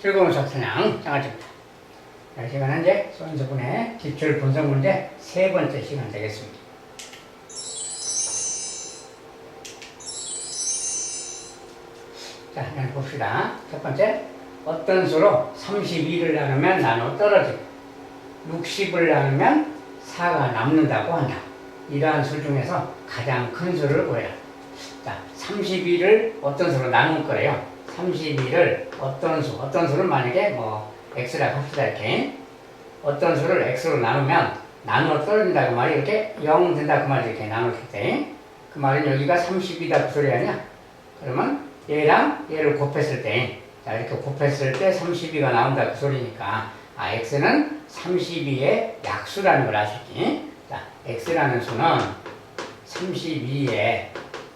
즐거운 수학사냥 장아찌입니다. 이 시간은 이제 손수분의 기출 분석 문제 세 번째 시간 되겠습니다. 자, 그냥 봅시다. 첫 번째, 어떤 수로 32를 나누면 나눠 떨어지고 60을 나누면 4가 남는다고 한다. 이러한 수 중에서 가장 큰 수를 구해라. 자, 32를 어떤 수로 나눌 거래요. 32를 어떤 수를 만약에 뭐 x라고 합시다. 이렇게 어떤 수를 x로 나누면 나누어 떨어진다 그 말이 이렇게 0 된다 그 말이 이렇게 나눌 때 그 말은 여기가 30이다 그 소리 아니야? 그러면 얘랑 얘를 곱했을 때 자 이렇게 곱했을 때 32가 나온다 그 소리니까 아 x는 32의 약수라는 걸 아시지? 자 x라는 수는 32의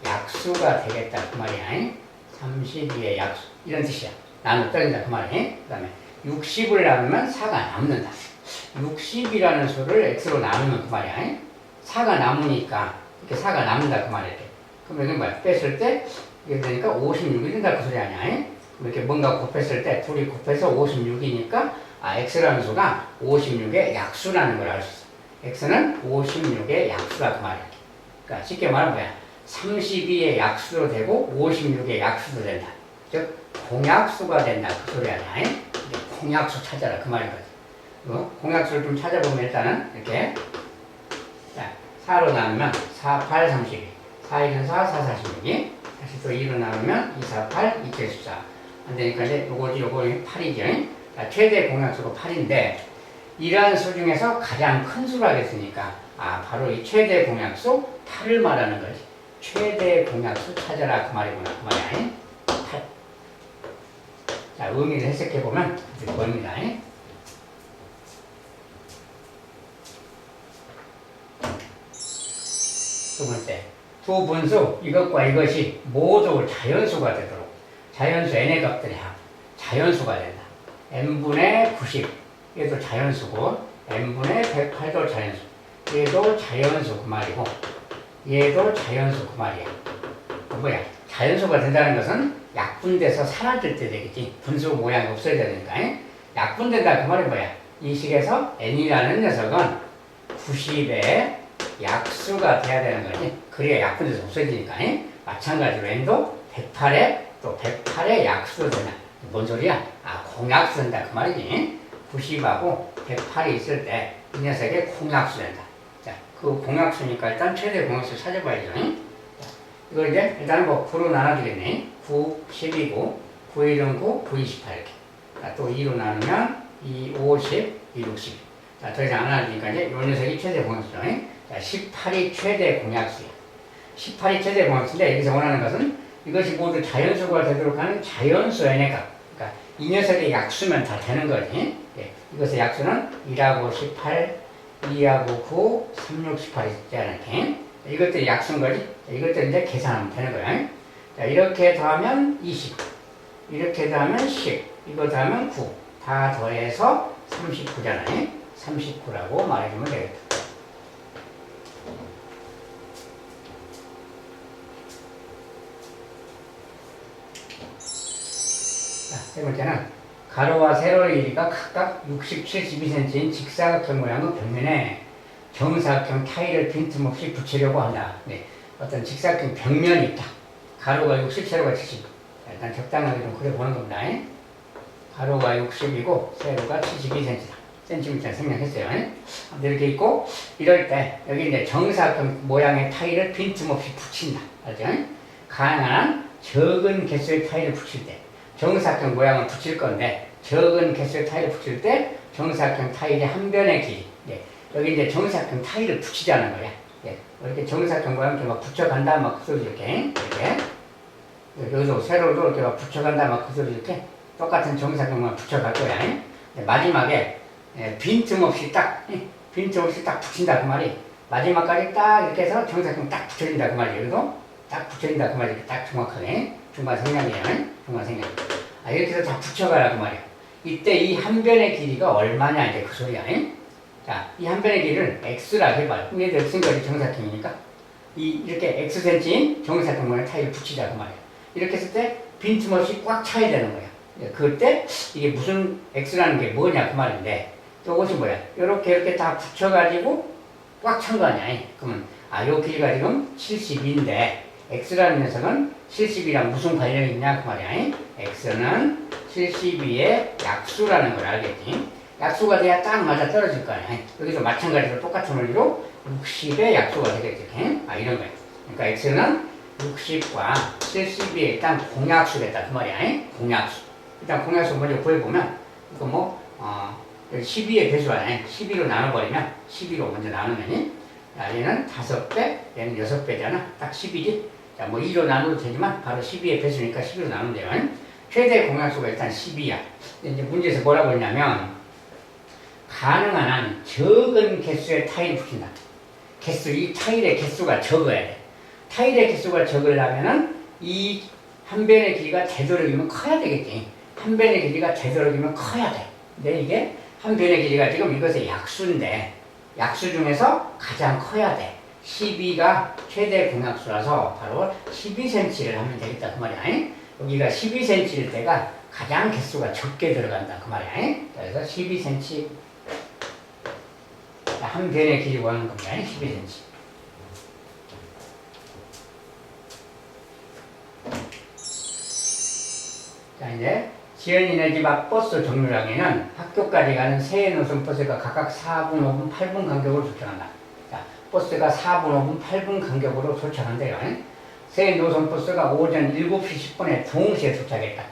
약수가 되겠다 그 말이야. 32의 약수 이런 뜻이야. 나눠 떨어진다 그 말이야. 그 다음에 60을 나누면 4가 남는다. 60이라는 수를 x로 나누면 그 말이야. 4가 남으니까 이렇게 4가 남는다 그 말이야. 그럼 이게 뭐야? 뺐을 때 이게 되니까 56이 된다 그 소리 아니야. 그럼 이렇게 뭔가 곱했을 때 둘이 곱해서 56이니까 아 x라는 수가 56의 약수라는 걸 알 수 있어. x는 56의 약수다 그 말이야. 그러니까 쉽게 말하면 뭐야? 32의 약수도 되고 56의 약수도 된다. 즉 공약수가 된다 그 소리 아니야. 공약수 찾아라 그 말인 거지. 공약수를 좀 찾아보면 일단은 이렇게 자 4로 나누면 4, 8, 32 4, 1은 4, 4, 46이 다시 또 2로 나누면 2, 4, 8, 2, 7, 14 안되니까 이제 요거 8이죠. 자, 최대 공약수가 8인데 이러한 수 중에서 가장 큰 수를 하겠으니까 아 바로 이 최대 공약수 8을 말하는 거지. 최대 공약수 찾아라 그 말이구나 그 말이야. 8. 자 의미를 해석해보면 이렇게 보입니다. 두 번째, 두 분수 이것과 이것이 모두 자연수가 되도록 자연수 n의 값들이 자연수가 된다. n분의 90 얘도 자연수고 n분의 108도 자연수 얘도 자연수 그 말이고 얘도 자연수 그 말이야. 뭐야? 자연수가 된다는 것은 약분돼서 사라질 때 되겠지. 분수 모양이 없어야 되니까. 약분된다 그 말이 뭐야? 이 식에서 n이라는 녀석은 90의 약수가 돼야 되는 거지. 그래야 약분돼서 없어지니까. 마찬가지로 n도 108의 또 108의 약수도 되나. 뭔 소리야? 아 공약수 된다 그 말이지. 90하고 108이 있을 때 이 녀석의 공약수 된다. 자, 그 공약수니까 일단 최대 공약수 찾아봐야죠. 이거 이제 일단 뭐 9로 나눠주겠네. 9, 12고 9, 1은 9, 9, 28 이렇게. 자, 또 2로 나누면 2, 50, 2, 60. 자, 더 이상 안 나눠주니까 이제 요 녀석이 최대 공약수죠. 자, 18이 최대 공약수야. 18이 최대 공약수인데 여기서 원하는 것은 이것이 모두 자연수가 되도록 하는 자연수 n의 값. 그러니까 이 녀석의 약수면 다 되는 거지. 예, 이것의 약수는 1하고 18, 2하고 9, 3, 6, 18이 있지 않을게. 이것들이 약수인 거지. 이것들 이제 계산하면 되는 거야. 자, 이렇게 더하면 20, 이렇게 더하면 10, 이거 더하면 9. 다 더해서 39잖아요. 39라고 말해주면 되겠다. 자, 세 번째는 가로와 세로의 길이가 각각 60, 72cm인 직사각형 모양의 벽면에 정사각형 타일을 빈틈없이 붙이려고 한다. 네, 어떤 직사각형 벽면이 있다. 가로가 60, 세로가 70. 일단 적당하게 좀 그려보는 겁니다. 가로가 60이고 세로가 72cm다. 센티미터 생략했어요. 이렇게 있고 이럴 때 여기 이제 정사각형 모양의 타일을 빈틈없이 붙인다. 알죠? 가능한 한 적은 개수의 타일을 붙일 때 정사각형 모양을 붙일 건데 적은 개수의 타일을 붙일 때 정사각형 타일의 한 변의 길이 여기 이제 정사각형 타일을 붙이자는 거야. 이렇게 정사각형 모양 이렇게 막 붙여간다 막 그 소리 이렇게 여기서 세로도 이렇게 막 붙여간다 막 그 소리 이렇게 똑같은 정사각형 모양 붙여갈 거야. 마지막에 빈틈없이 딱 붙인다 그 말이 마지막까지 딱 이렇게 해서 정사각형 딱 붙여진다 그 말이 여기도 딱 붙여진다 그 말이 딱 정확하게 중간 생략이에요. 중간 생략. 아, 이렇게 해서 다 붙여가라 그 말이야. 이때 이 한 변의 길이가 얼마냐 이제 그 소리야. 자, 이 한 변의 길이를 x라 해봐요. 얘도 x인 거지 정사각형이니까. 이렇게 xcm인 정사각형 모양 타일을 붙이자 그 말이야. 이렇게 했을 때 빈틈없이 꽉 차야 되는 거야. 그때 이게 무슨 x라는 게 뭐냐 그 말인데 이것이 뭐야? 이렇게 다 붙여가지고 꽉 찬 거 아니야? 그러면 요 길이가 지금 72인데 x라는 녀석은 70이랑 무슨 관련이 있냐 그 말이야? x는 72의 약수라는 걸 알겠지? 약수가 돼야 딱 맞아 떨어질 거 아니야? 여기서 마찬가지로 똑같은 원리로 60의 약수가 되겠지? 이런 거야. 그러니까 x는 60과 70이 일단 공약수겠다 그 말이야? 공약수. 일단 공약수 먼저 구해보면 이거 뭐 12의 배수 아니야? 12로 나눠버리면 12로 먼저 나누면 얘는 5배, 얘는 6배잖아. 딱 10이지? 자, 뭐 2로 나눠도 되지만 바로 12의 배수니까 12로 나누면 돼요. 최대 공약수가 일단 12야. 이제 문제에서 뭐라고 했냐면 가능한 한 적은 개수의 타일을 붙인다. 이 타일의 개수가 적어야 돼. 타일의 개수가 적으려면은 이 한 변의 길이가 되도록이면 커야 되겠지. 한 변의 길이가 되도록이면 커야 돼. 근데 이게 한 변의 길이가 지금 이것의 약수인데 약수 중에서 가장 커야 돼. 12가 최대 공약수라서 바로 12cm를 하면 되겠다 그 말이야. 여기가 12cm일 때가 가장 개수가 적게 들어간다 그 말이야. 그래서 12cm 한 변의 길이 구하는 겁니다. 12cm. 자, 이제 지연이네 집 앞 버스 정류장에는 학교까지 가는 세 노선 버스가 각각 4분, 5분, 8분 간격으로 도착한다. 자, 버스가 4분, 5분, 8분 간격으로 도착한대요. 세 노선 버스가 오전 7시 10분에 동시에 도착했다.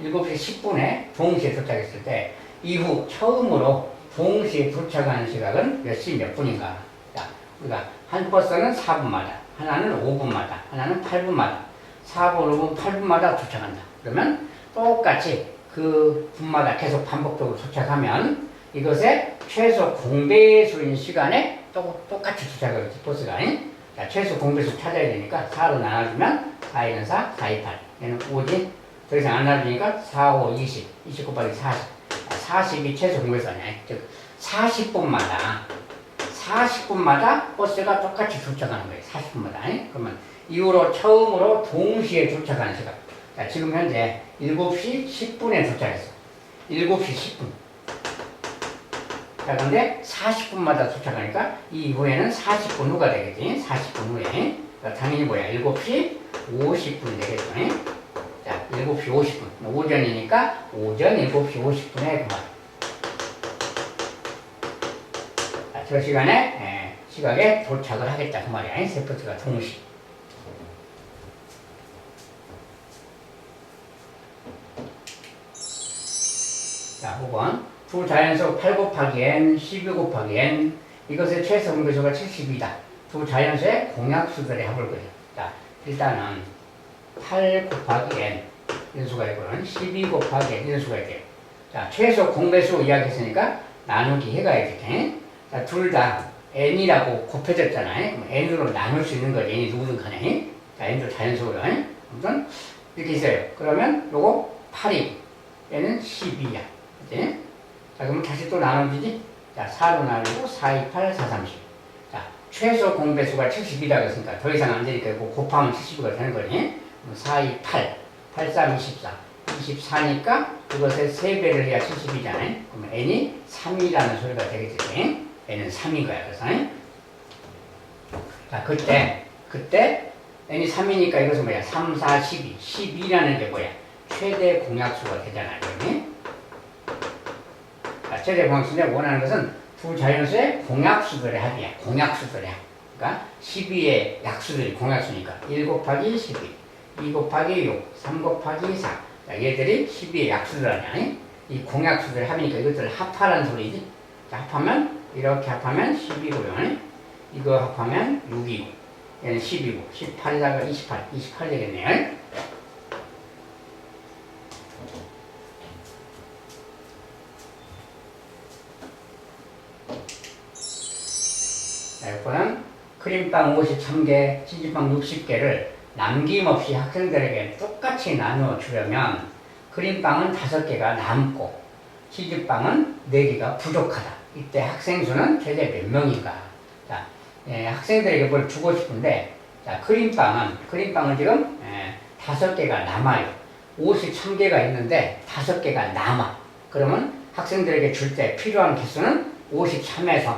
7시 10분에 동시에 도착했을 때 이후 처음으로 동시에 도착하는 시각은 몇 시 몇 분인가. 자, 우리가 한 버스는 4분마다, 하나는 5분마다, 하나는 8분마다, 4분, 5분, 8분마다 도착한다. 그러면 똑같이 그 분마다 계속 반복적으로 도착하면 이것의 최소 공배수인 시간에 똑같이 도착하겠지, 버스가. 자, 최소 공배수 찾아야 되니까 4로 나눠주면 4, 1은 4, 4, 2, 8. 얘는 5지. 더 이상 안 나눠주니까 4, 5, 20. 20 곱하기 40. 40이 최소 공배수 아니야. 즉, 40분마다 버스가 똑같이 도착하는 거예요. 40분마다. 그러면 이후로 처음으로 동시에 도착하는 시간. 자, 지금 현재 7시 10분에 도착했어. 7시 10분. 자, 근데 40분마다 도착하니까 이후에는 40분 후가 되겠지. 40분 후에. 당연히 뭐야? 7시 50분이 되겠죠. 자, 7시 50분. 오전이니까 오전 7시 50분에 그만. 자, 저 시간에, 시각에 도착을 하겠다. 그 말이야. 세 버스가 동시. 자, 5번. 두 자연수 8 곱하기 n, 12 곱하기 n. 이것의 최소 공배수가 70이다. 두 자연수의 공약수들의 합을 구해요. 자, 일단은 8 곱하기 n. 이런 수가 있고는 12 곱하기 n. 이런 수가 있대요. 자, 최소 공배수 이야기했으니까 나누기 해가야지. 자, 둘 다 n이라고 곱해졌잖아요. 그럼 n으로 나눌 수 있는 거지. n이 누구든 간에. 자, n도 자연수고요. 아무튼 이렇게 있어요. 그러면 요거 8이 얘는 12야. 그치? 자, 그러면 다시 또 나눠지지? 자, 4로 나누고 4, 2, 8, 4, 30. 자, 최소 공배수가 70이라고 했으니까 더 이상 안 되니까 이거 곱하면 70이 되는 거니? 4, 2, 8, 8, 3, 24. 24니까 그것의 3배를 해야 70이잖아요. 그러면 n이 3이라는 소리가 되겠지. n은 3인 거야. 그래서. 자, 그때 n이 3이니까 이것은 뭐야? 3, 4, 12. 12라는 게 뭐야? 최대 공약수가 되잖아. 그러니? 자, 최대 공약수인데 원하는 것은 두 자연수의 공약수들의 합이야. 공약수들의 합. 그러니까 12의 약수들이 공약수니까 1 곱하기 12, 2 곱하기 6, 3 곱하기 4. 자, 얘들이 12의 약수들 아니야. 이 공약수들 합이니까 이것들을 합하라는 소리지. 자, 합하면 이렇게 합하면 12고요. 이거 합하면 6이고 얘는 10이고 18에다가 28 되겠네요. 자, 이거는 크림빵 53개, 치즈빵 60개를 남김없이 학생들에게 똑같이 나누어 주려면 크림빵은 5개가 남고 치즈빵은 4개가 부족하다. 이때 학생 수는 최대 몇 명인가? 자, 학생들에게 뭘 주고 싶은데, 자, 크림빵은 지금 5개가 남아요. 51개가 있는데 5개가 남아. 그러면 학생들에게 줄 때 필요한 개수는 53에서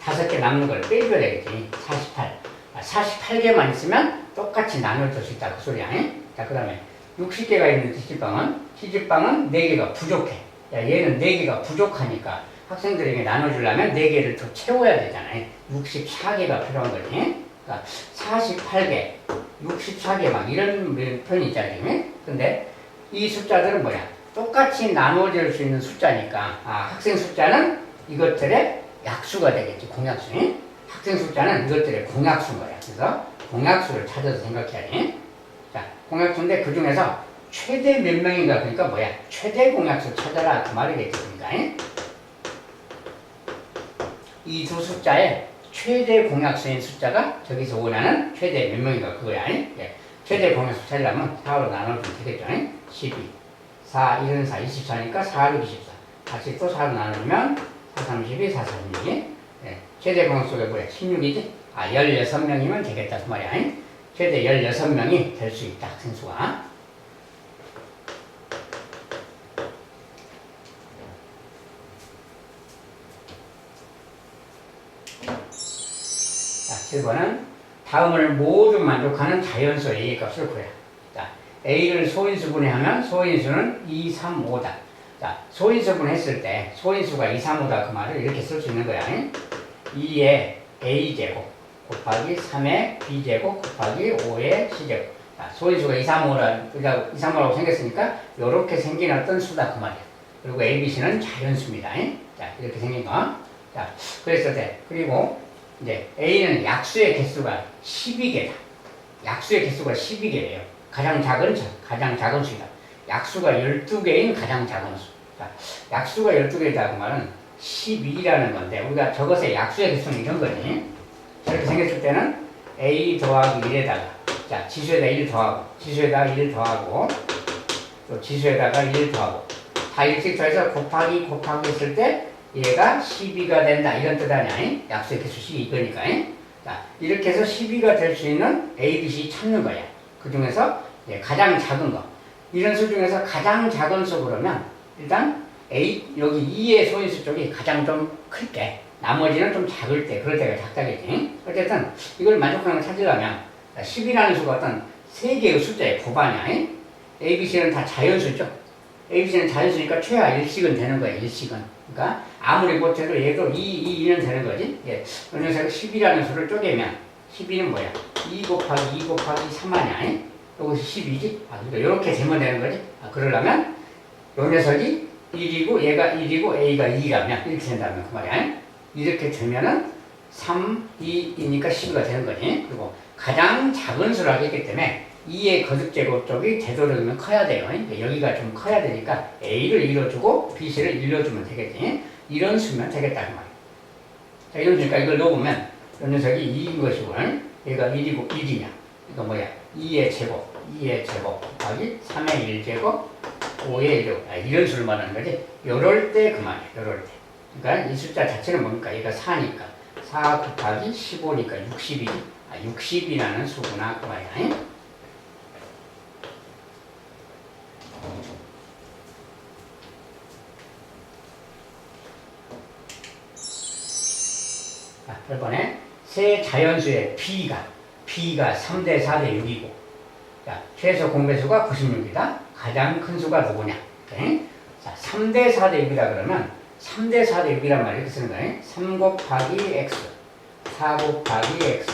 5개 남는 걸 빼줘야 되겠지. 48. 48개만 있으면 똑같이 나눠줄 수 있다. 그 소리야. 자, 그 다음에 60개가 있는 지질방은 4개가 부족해. 야, 얘는 4개가 부족하니까 학생들에게 나눠주려면 4개를 더 채워야 되잖아요. 64개가 필요한 거지. 그러니까 48개, 64개 막 이런 표현이 있잖아요. 근데 이 숫자들은 뭐야? 똑같이 나눠질 수 있는 숫자니까 학생 숫자는 이것들의 약수가 되겠지. 공약수. 학생 숫자는 이것들의 공약수인 거야. 그래서 공약수를 찾아서 생각해야지. 자, 공약수인데 그 중에서 최대 몇 명인가 그러니까 뭐야? 최대 공약수 찾아라 그 말이겠습니까? 이 두 숫자의 최대 공약수인 숫자가 저기서 원하는 최대 몇 명인가 그거야. 예. 최대 공약수 찾으려면 4로 나눠주면 되겠죠. 12, 4, 1은 4, 24니까 4, 6, 24. 다시 또 4로 나누면 4, 32, 4, 36이. 예. 최대 공약수가 뭐야? 16이지? 16명이면 되겠다 그 말이야. 최대 16명이 될 수 있다 학생 수가. 자, 7번은 다음을 모두 만족하는 자연수 A의 값을 구해라. 자, A를 소인수분해 하면 소인수는 2, 3, 5다. 자, 소인수분 했을 때 소인수가 2, 3, 5다 그 말을 이렇게 쓸 수 있는 거야. 2의 A제곱 곱하기 3의 B제곱 곱하기 5의 C제곱. 자, 소인수가 2, 3, 5라, 2, 3, 5라고 생겼으니까 이렇게 생긴 어떤 수다 그 말이야. 그리고 A, B, C는 자연수입니다. 자, 이렇게 생긴 거. 자, 그랬을 때 그리고 이제 A는 약수의 개수가 12개다. 약수의 개수가 12개래요. 가장 작은 수이다. 약수가 12개인 가장 작은 수. 자, 약수가 12개다 그 말은 12라는 건데 우리가 저것의 약수의 개수는 이런 거지. 이렇게 생겼을 때는 A 더하기 1에다가 자, 지수에다 1 더하고 지수에다가 1 더하고 또 지수에다가 1 더하고 다 일찍 더해서 곱하기 했을 때 얘가 12가 된다 이런 뜻 아니야? 약수의 개수 이거니까. 자, 이렇게 해서 12가 될 수 있는 A, B, C 찾는 거야. 그 중에서 가장 작은 거. 이런 수 중에서 가장 작은 수 그러면 일단 A 여기 2의 소인수 쪽이 가장 좀 클 때 나머지는 좀 작을 때 그럴 때가 작다겠지. 어쨌든 이걸 만족하는 걸 찾으려면 10이라는 수가 어떤 3개의 숫자의 곱하냐. A, B, C는 다 자연수죠. A, B, C는 자연수니까 최하 1씩은 되는 거야. 1씩은. 그러니까 아무리 못해도 얘도 2는 되는 거지. 예. 그 녀석이 10이라는 수를 쪼개면 12는 뭐야? 2 곱하기 3 아니야? 이것이 12지? 그러니까 이렇게 되면 되는 거지. 그러려면 이 녀석이 1이고 얘가 1이고 A가 2라면 이렇게 된다면 그 말이야. 이렇게 되면은 3, 2이니까 12가 되는 거지. 그리고 가장 작은 수를 하기 때문에 2의 거듭제곱 쪽이 되도록이면 커야 돼요. 여기가 좀 커야 되니까 A를 1로 주고 BC를 1로 주면 되겠지. 이런 수면 되겠다 그 말이야. 자, 이런 수니까 이걸 넣어보면 이 녀석이 2인 것이고 얘가 1이고 1이냐. 이거 뭐야? 2의 제곱 곱하기 3의 1제곱 5의 1제곱 이런 수를 말하는 거지. 요럴 때 그 말이야. 요럴 때. 그러니까 이 숫자 자체는 뭡니까? 얘가 4니까 4 곱하기 15니까 60이지. 60이라는 수구나 그 말이야. 자, 8번에 세 자연수의 B가 3대 4대 6이고 자, 최소 공배수가 96이다. 가장 큰 수가 누구냐? 오케이? 자, 3대 4대 6이다 그러면 3대 4대 6이란 말을 이렇게 쓰는 거예요. 3 곱하기 x 4 곱하기 x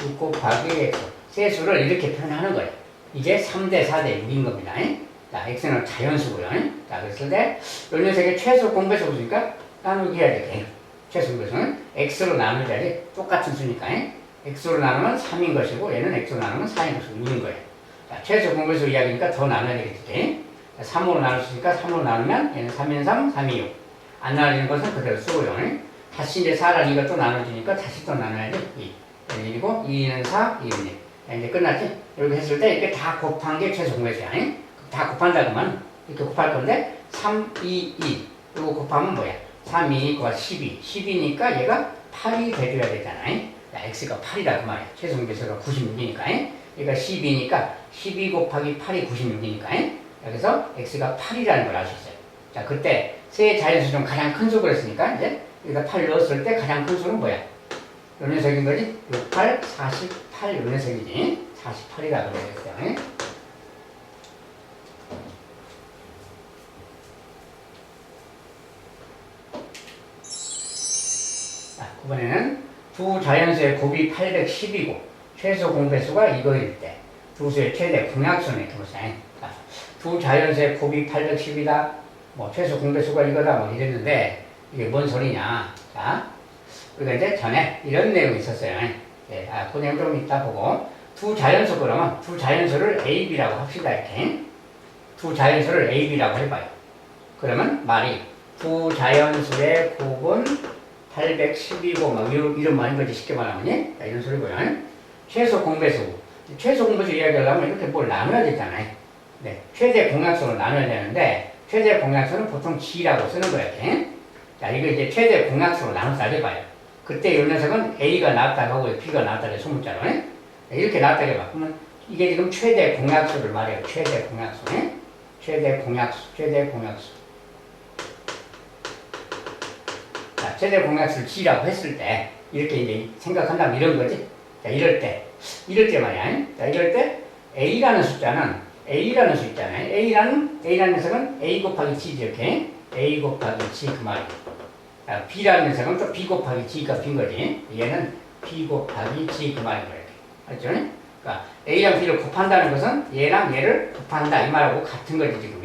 6 곱하기 x 세 수를 이렇게 표현하는 거예요. 이게 3대 4대 6인 겁니다. 자, x는 자연수고요. 자, 그랬을 때 이 녀석의 최소 공배수니까 나누기 해야 돼. 최소 공배수는 x로 나누자니 똑같은 수니까 x로 나누면 3인 것이고 얘는 x로 나누면 4인 것이고 6인 거예요. 자, 최소 공배수 이야기니까 더 나눠야 되겠지. 3으로 나눌 수 있으니까 3으로 나누면 얘는 3인 3, 3인 6. 안 나눠지는 것은 그대로 쓰고요. 다시 이제 4랑 2가 또 나눠지니까 다시 또 나눠야지. 2. 1이고 2는 4, 2는 1. 자, 이제 끝났지? 이렇게 했을 때 이렇게 다 곱한 게 최소 공배수야. 다 곱한다 그러면 이렇게 곱할 건데 3, 2, 2. 이거 곱하면 뭐야? 3, 2, 9, 12. 12니까 얘가 8이 돼줘야 되잖아. 자, x가 8이다 그 말이야. 최소 공배수가 96이니까. 얘가 12니까 12 곱하기 8이 96이니까 여기서 x가 8이라는 걸 알 수 있어요. 자, 그때 세 자연수 중 가장 큰 수 그랬으니까 이제 여기다 8 넣었을 때 가장 큰 수는 뭐야? 요 녀석인 거지? 68, 48 요 녀석이지. 48이라고 그러겠어요. 자, 9번에는 두 자연수의 곱이 810이고 최소 공배수가 이거일 때 두 수의 최대 공약수는 이렇게 보세요. 두 자연수의 곱이 810이다. 뭐 최소 공배수가 이거다. 뭐 이랬는데 이게 뭔 소리냐? 자, 우리가 이제 전에 이런 내용이 있었어요. 네, 그 내용 좀 이따 보고 두 자연수 그러면 두 자연수를 A, B라고 합시다. 이렇게 두 자연수를 A, B라고 해봐요. 그러면 말이 두 자연수의 곱은 812고 막 이런 말인 거지. 쉽게 말하면 자, 이런 소리고요. 최소 공배수 이야기하려면 이렇게 뭘 나눠야 되잖아요. 네, 최대 공약수로 나눠야 되는데 최대 공약수는 보통 G라고 쓰는 거야. 이렇게. 자, 이거 이제 최대 공약수로 나눠서 알려봐요. 그때 이 녀석은 A가 나왔다고 하고 B가 나왔다고 해, 소문자로. 이렇게 나왔다고 해봐. 그러면 이게 지금 최대 공약수를 말해요. 최대 공약수. 최대 공약수. 자, 최대 공약수를 G라고 했을 때, 이렇게 이제 생각한다면 이런 거지. 자, 이럴 때 말이야. 자, 이럴 때 A라는 숫자는, A라는 수 있잖아요. A라는 녀석은 A 곱하기 G지, 이렇게. A 곱하기 G, 그 말이야. B라는 녀석은 또 B 곱하기 G가 빈 거지. 얘는 B 곱하기 G, 그 말인 거야. 알죠? 그러니까 A랑 B를 곱한다는 것은 얘랑 얘를 곱한다, 이 말하고 같은 거지, 지금.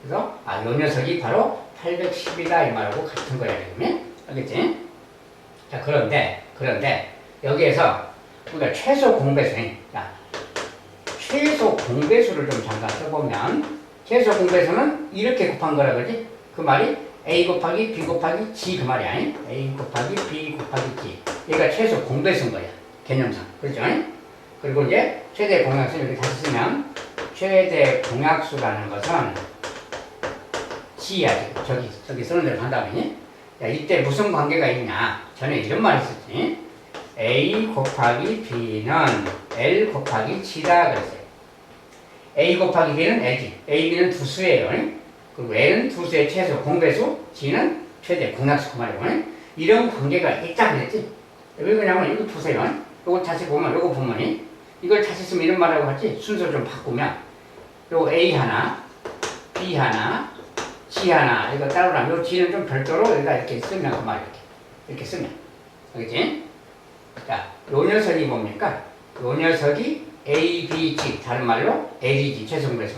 그래서, 요 녀석이 바로 810이다, 이 말하고 같은 거야, 지금. 알겠지? 자, 그런데, 여기에서 우리가 최소 공배수, 최소 공배수를 좀 잠깐 써보면, 최소 공배수는 이렇게 곱한 거라 그러지? 그 말이 A 곱하기 B 곱하기 G, 그 말이야. A 곱하기 B 곱하기 G. 얘가 최소 공배수인 거야. 개념상. 그렇죠? 그리고 이제 최대 공약수 이렇게 다시 쓰면 최대 공약수라는 것은 G야. 저기 쓰는 대로 한다면. 야, 이때 무슨 관계가 있냐? 전에 이런 말 있었지. A 곱하기 B는 L 곱하기 G다 그랬어요. A 곱하기 B는 L지. A, B는 두 수예요. 그리고 L은 두 수의 최소 공배수, G는 최대 공약수, 그 말이고. 이런 관계가 있다 그랬지. 왜 그러냐면 이거 보세요. 이거 다시 보면, 이거 보면 이걸 다시 쓰면 이런 말하고 같이 순서 좀 바꾸면 요거 A 하나, B 하나, G 하나, 이거 따로랑 요 G는 좀 별도로 여기다 이렇게 쓰면 그 말이야. 이렇게 쓰면. 알겠지? 자, 요 녀석이 뭡니까? 요 녀석이 A, B, G, 다른 말로 L이지, 최소 공배수.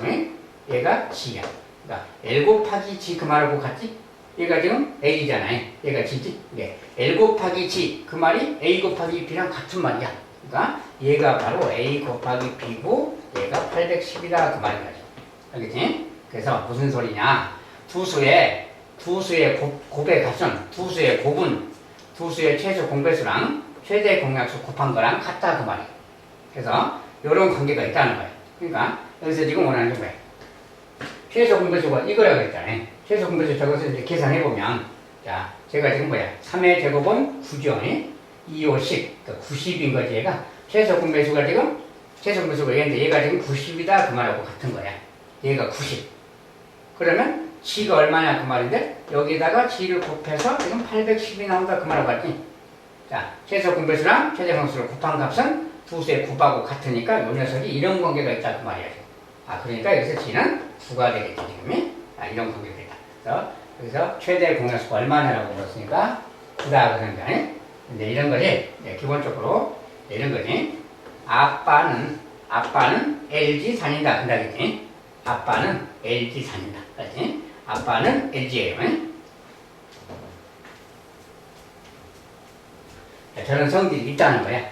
얘가 G야. 그러니까 L 곱하기 G 그 말하고 같지? 얘가 지금 L이잖아요. 얘가 G지? 네. L 곱하기 G 그 말이 A 곱하기 B랑 같은 말이야. 그러니까 얘가 바로 A 곱하기 B고 얘가 810이다 그 말인 거죠. 알겠지? 그래서 무슨 소리냐? 두 수의 곱의 값은 두 수의 곱은 두 수의 최소 공배수랑 최대 공약수 곱한 거랑 같다 그 말이야. 그래서 이런 관계가 있다는 거야. 그러니까 여기서 지금 원하는 게 뭐야? 최소 공배수가 이거라고 했잖아요. 최소 공배수 저것을 이제 계산해보면, 자, 제가 지금 뭐야? 3의 제곱은 9죠. 2, 5, 10. 그러니까 90인 거지, 얘가. 최소 공배수가 얘인데, 얘가 지금 90이다. 그 말하고 같은 거야. 얘가 90. 그러면, G가 얼마냐? 그 말인데, 여기다가 G를 곱해서 지금 810이 나온다. 그 말하고 같지? 자, 최소 공배수랑 최대 공배수를 곱한 값은 두 수의 곱하고 같으니까, 요 녀석이 이런 관계가 있다. 그 말이야. 그러니까 여기서 G는 9가 되겠지, 지금. 이런 관계가 있다. 그래서 여기서 최대 공약수가 얼마냐라고 물었으니까 9다 그런 거야. 근데 이런 거지, 기본적으로 이런 거지. 아빠는 LG 산이다. 한다겠지. 아빠는 LG 산이다. 그렇지? 아빠는 LG예요. 저런 성질이 있다는 거야.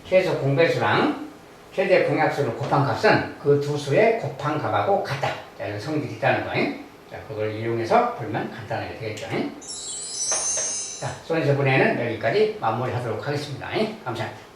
최소 공배수랑 최대 공약수를 곱한 값은 그 두 수의 곱한 값하고 같다. 자, 이런 성질이 있다는 거예요. 자, 그걸 이용해서 풀면 간단하게 되겠죠. 자, 소인수 분해는 여기까지 마무리하도록 하겠습니다. 감사합니다.